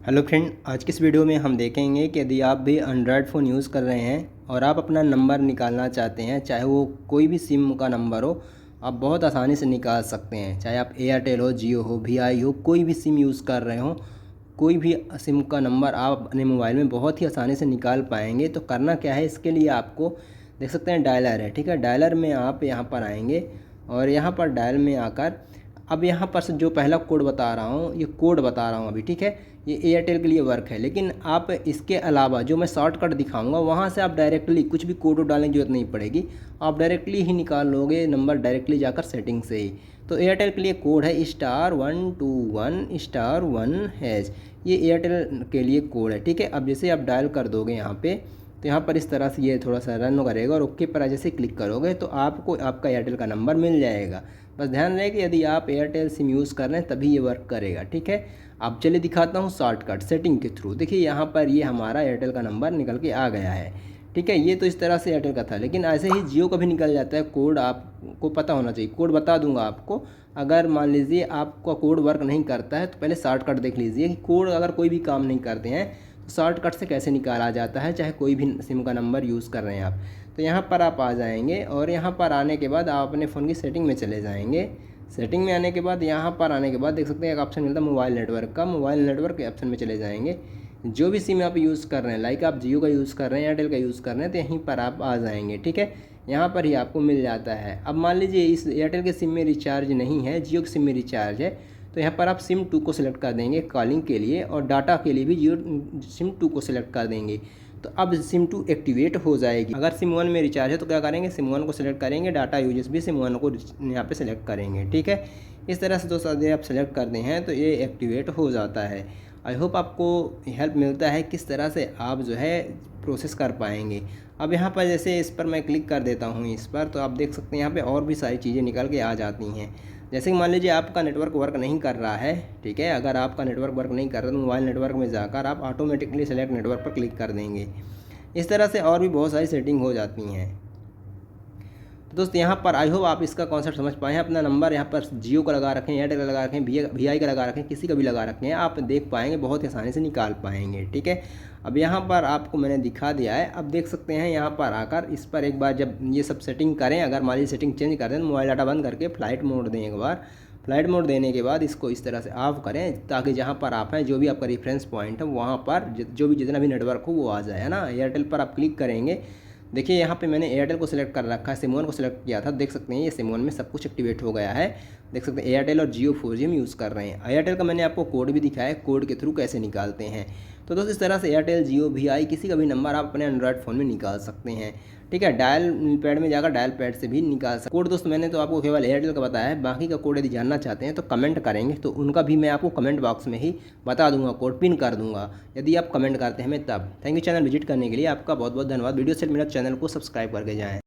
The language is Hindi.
हेलो फ्रेंड, आज की इस वीडियो में हम देखेंगे कि यदि आप भी एंड्रॉयड फ़ोन यूज़ कर रहे हैं और आप अपना नंबर निकालना चाहते हैं, चाहे वो कोई भी सिम का नंबर हो, आप बहुत आसानी से निकाल सकते हैं। चाहे आप एयरटेल हो, जियो हो, वीआई हो, कोई भी सिम यूज़ कर रहे हो, कोई भी सिम का नंबर आप अपने मोबाइल में बहुत ही आसानी से निकाल पाएंगे। तो करना क्या है, इसके लिए आपको देख सकते हैं डायलर है, ठीक है। डायलर में आप यहाँ पर आएंगे और यहाँ पर डायल में आकर अब यहाँ पर से जो पहला कोड बता रहा हूँ, ये कोड बता रहा हूँ अभी, ठीक है। ये एयरटेल के लिए वर्क है, लेकिन आप इसके अलावा जो मैं शॉर्टकट दिखाऊंगा वहाँ से आप डायरेक्टली कुछ भी कोड डालने की जरूरत नहीं पड़ेगी, आप डायरेक्टली ही निकाल लोगे नंबर डायरेक्टली जाकर सेटिंग से ही। तो एयरटेल के लिए कोड है *121*1#। ये एयरटेल के लिए कोड है, ठीक है। अब जैसे आप डायल कर दोगे यहाँ पे, तो यहाँ पर इस तरह से ये थोड़ा सा रन करेगा और ओके पर जैसे क्लिक करोगे तो आपको आपका एयरटेल का नंबर मिल जाएगा। बस ध्यान रहे कि यदि आप एयरटेल सिम यूज़ कर रहे हैं तभी ये वर्क करेगा, ठीक है। अब चलिए दिखाता हूँ शॉर्टकट सेटिंग के थ्रू। देखिए यहाँ पर ये हमारा एयरटेल का नंबर निकल के आ गया है, ठीक है। ये तो इस तरह से एयरटेल का था, लेकिन ऐसे ही जियो का भी निकल जाता है। कोड आपको पता होना चाहिए, कोड बता दूंगा आपको। अगर मान लीजिए आपका कोड वर्क नहीं करता है तो पहले शॉर्टकट देख लीजिए कि कोड अगर कोई भी काम नहीं करते हैं तो शॉर्टकट से कैसे निकाला जाता है, चाहे कोई भी सिम का नंबर यूज़ कर रहे हैं आप। तो यहाँ पर आप आ जाएंगे और यहाँ पर आने के बाद आप अपने फ़ोन की सेटिंग में चले जाएंगे। सेटिंग में आने के बाद यहाँ पर आने के बाद देख सकते हैं एक ऑप्शन मिलता है मोबाइल नेटवर्क का। मोबाइल नेटवर्क के ऑप्शन में चले जाएंगे। जो भी सिम आप यूज़ कर रहे हैं, लाइक आप जियो का यूज़ कर रहे हैं, एयरटेल का यूज़ कर रहे हैं, तो यहीं पर आप आ जाएंगे, ठीक है। यहाँ पर ही आपको मिल जाता है। अब मान लीजिए इस एयरटेल के सिम में रिचार्ज नहीं है, जियो के सिम में रिचार्ज है, तो यहाँ पर आप सिम 2 को सिलेक्ट कर देंगे कॉलिंग के लिए, और डाटा के लिए भी जियो सिम 2 को सिलेक्ट कर देंगे। तो अब सिम 2 एक्टिवेट हो जाएगी। अगर सिम 1 में रिचार्ज है तो क्या करेंगे, सिम 1 को सिलेक्ट करेंगे, डाटा यूजेस भी सिम 1 को यहाँ पे सिलेक्ट करेंगे, ठीक है। इस तरह से दोस्तों यदि आप सेलेक्ट करते हैं तो ये एक्टिवेट हो जाता है। आई होप आपको हेल्प मिलता है किस तरह से आप जो है प्रोसेस कर पाएंगे। अब यहाँ पर जैसे इस पर मैं क्लिक कर देता हूँ इस पर, तो आप देख सकते हैं यहाँ पे और भी सारी चीज़ें निकल के आ जाती हैं। जैसे कि मान लीजिए आपका नेटवर्क वर्क नहीं कर रहा है, ठीक है। अगर आपका नेटवर्क वर्क नहीं कर रहा तो मोबाइल नेटवर्क में जाकर आप ऑटोमेटिकली सेलेक्ट नेटवर्क पर क्लिक कर देंगे। इस तरह से और भी बहुत सारी सेटिंग हो जाती हैं। तो दोस्त यहाँ पर आई होप आप इसका कॉन्सेप्ट समझ पाए हैं। अपना नंबर यहाँ पर जियो का लगा रखें, एयरटेल का लगा रखें, वीआई का लगा रखें, किसी का भी लगा रखें, आप देख पाएंगे, बहुत आसानी से निकाल पाएंगे, ठीक है। अब यहाँ पर आपको मैंने दिखा दिया है। अब देख सकते हैं यहाँ पर आकर इस पर एक बार जब ये सब सेटिंग करें, अगर मान लीजिए सेटिंग चेंज कर दें तो मोबाइल डाटा बंद करके फ्लाइट मोड दें एक बार। फ्लाइट मोड देने के बाद इसको इस तरह से ऑफ करें ताकि जहाँ पर आप हैं जो भी आपका रेफरेंस पॉइंट है वहाँ पर जो भी जितना भी नेटवर्क हो वो आ जाए, है ना। एयरटेल पर आप क्लिक करेंगे। देखिए यहाँ पे मैंने एयरटेल को सिलेक्ट कर रखा है, सिम 1 को सिलेक्ट किया था, देख सकते हैं ये सिम 1 में सब कुछ एक्टिवेट हो गया है। देख सकते हैं एयरटेल और जियो 4G हम यूज़ कर रहे हैं। एयरटेल का मैंने आपको कोड भी दिखाया है, कोड के थ्रू कैसे निकालते हैं। तो दोस्तों इस तरह से एयरटेल, जियो, वीआई किसी का भी नंबर आप अपने एंड्रॉयड फ़ोन में निकाल सकते हैं, ठीक है। डायल पैड में जाकर डायल पैड से भी निकाल सकते। कोड दोस्त मैंने तो आपको केवल एयरटेल का बताया है, बाकी का कोड यदि जानना चाहते हैं तो कमेंट करेंगे तो उनका भी मैं आपको कमेंट बॉक्स में ही बता दूंगा, कोड पिन कर दूंगा यदि आप कमेंट करते हैं मैं तब। थैंक यू चैनल विजिट करने के लिए, आपका बहुत बहुत धन्यवाद। वीडियो से मेरा चैनल को सब्सक्राइब करके जाएँ।